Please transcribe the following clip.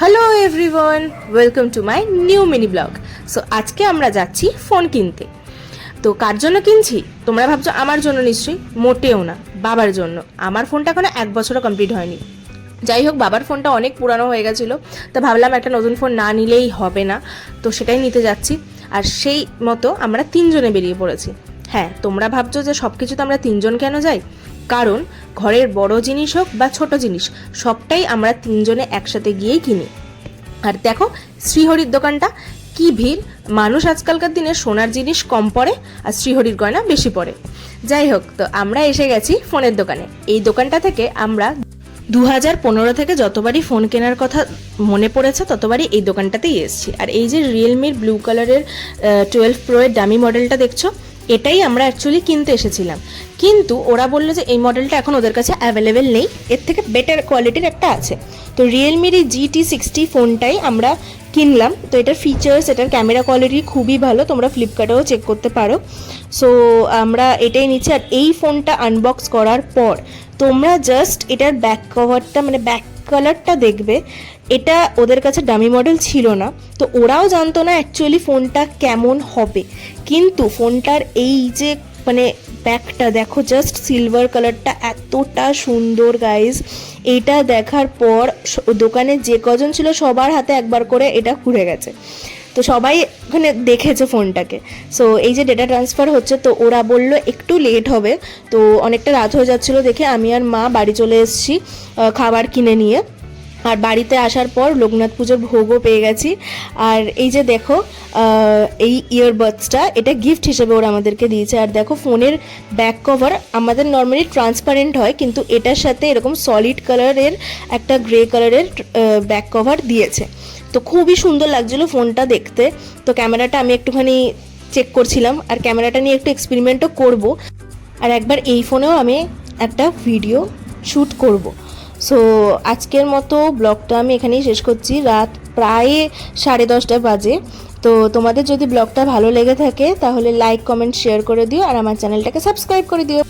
Hello everyone, welcome to my new mini blog. So আজকে আমরা যাচ্ছি ফোন কিনতে। তো কার জন্য কিনছি তোমরা ভাবছো? আমার জন্য নিশ্চয়ই, মোটেও না, বাবার জন্য। আমার ফোনটা এখনো 1 বছরও কমপ্লিট হয়নি। যাই হোক, বাবার ফোনটা অনেক পুরানো হয়ে গেছিলো, তো ভাবলাম একটা নতুন ফোন না নিলেই হবে না, তো সেটাই নিতে যাচ্ছি। আর সেই মতো আমরা 3 জনে বেরিয়ে পড়েছি। হ্যাঁ, তোমরা ভাবছো যে সব কিছু তো আমরা 3 জন কেন যাই? কারণ ঘরের বড় জিনিস হোক বা ছোট জিনিস, সবটাই আমরা 3 জনে একসাথে গিয়েই কিনি। আর দেখো শ্রীহরির দোকানটা, কি ভিড়! মানুষ আজকালকার দিনে সোনার জিনিস কম পড়ে আর শ্রীহরির গয়না বেশি পড়ে। যাই হোক, তো আমরা এসে গেছি ফোনের দোকানে। এই দোকানটা থেকে আমরা 2015 থেকে যতবারই ফোন কেনার কথা মনে পড়েছে ততবারই এই দোকানটাতেই এসেছি। আর এই যে রিয়েলমির ব্লু কালারের 12 প্রো এর দামি মডেলটা দেখছো, এটাই আমরা অ্যাকচুয়ালি কিনতে এসেছিলাম, কিন্তু ওরা বললো যে এই মডেলটা এখন ওদের কাছে অ্যাভেলেবেল নেই, এর থেকে বেটার কোয়ালিটির একটা আছে। তো রিয়েলমির এই GT60 ফোনটাই আমরা কিনলাম। তো এটার ফিচার্স, এটার ক্যামেরা কোয়ালিটি খুবই ভালো, তোমরা ফ্লিপকার্টেও চেক করতে পারো। সো আমরা এটাই নিচ্ছি। আর এই ফোনটা আনবক্স করার পর তোমরা জাস্ট এটার ব্যাক কভারটা, মানে ব্যাক কালারটা দেখবে। এটা ওদের কাছে ডামি মডেল ছিল না, তো ওরাও জানতো না অ্যাকচুয়ালি ফোনটা কেমন হবে। কিন্তু ফোনটার এই যে মানে ব্যাকটা দেখো, জাস্ট সিলভার কালারটা এতটা সুন্দর গাইজ। এইটা দেখার পর দোকানে যে কজন ছিল সবার হাতে একবার করে এটা ঘুরে গেছে। তো সবাই ওখানে দেখেছে ফোনটাকে। সো এই যে ডেটা ট্রান্সফার হচ্ছে, তো ওরা বললো একটু লেট হবে। তো অনেকটা রাত হয়ে যাচ্ছিলো দেখে আমি আর মা বাড়ি চলে এসেছি খাবার কিনে নিয়ে। আর বাড়িতে আসার পর লোকনাথ পুজোর ভোগও পেয়ে গেছি। আর এই যে দেখো এই ইয়ারবাডসটা, এটা গিফট হিসেবে ওরা আমাদেরকে দিয়েছে। আর দেখো ফোনের ব্যাক কভার আমাদের নর্মালি ট্রান্সপারেন্ট হয়, কিন্তু এটার সাথে এরকম সলিড কালারের একটা গ্রে কালারের ব্যাক কভার দিয়েছে। তো খুবই সুন্দর লাগছিলো ফোনটা দেখতে। তো ক্যামেরাটা আমি একটুখানি চেক করছিলাম, আর ক্যামেরাটা নিয়ে একটু এক্সপেরিমেন্টও করব। আর একবার এই ফোনেও আমি একটা ভিডিও শ্যুট করব। সো আজকের মতো ব্লগটা আমি এখানেই শেষ করছি। রাত প্রায় 10:30 বাজে। তো তোমাদের যদি ব্লগটা ভালো লেগে থাকে তাহলে লাইক, কমেন্ট, শেয়ার করে দিও, আর আমার চ্যানেলটাকে সাবস্ক্রাইব করে দিও।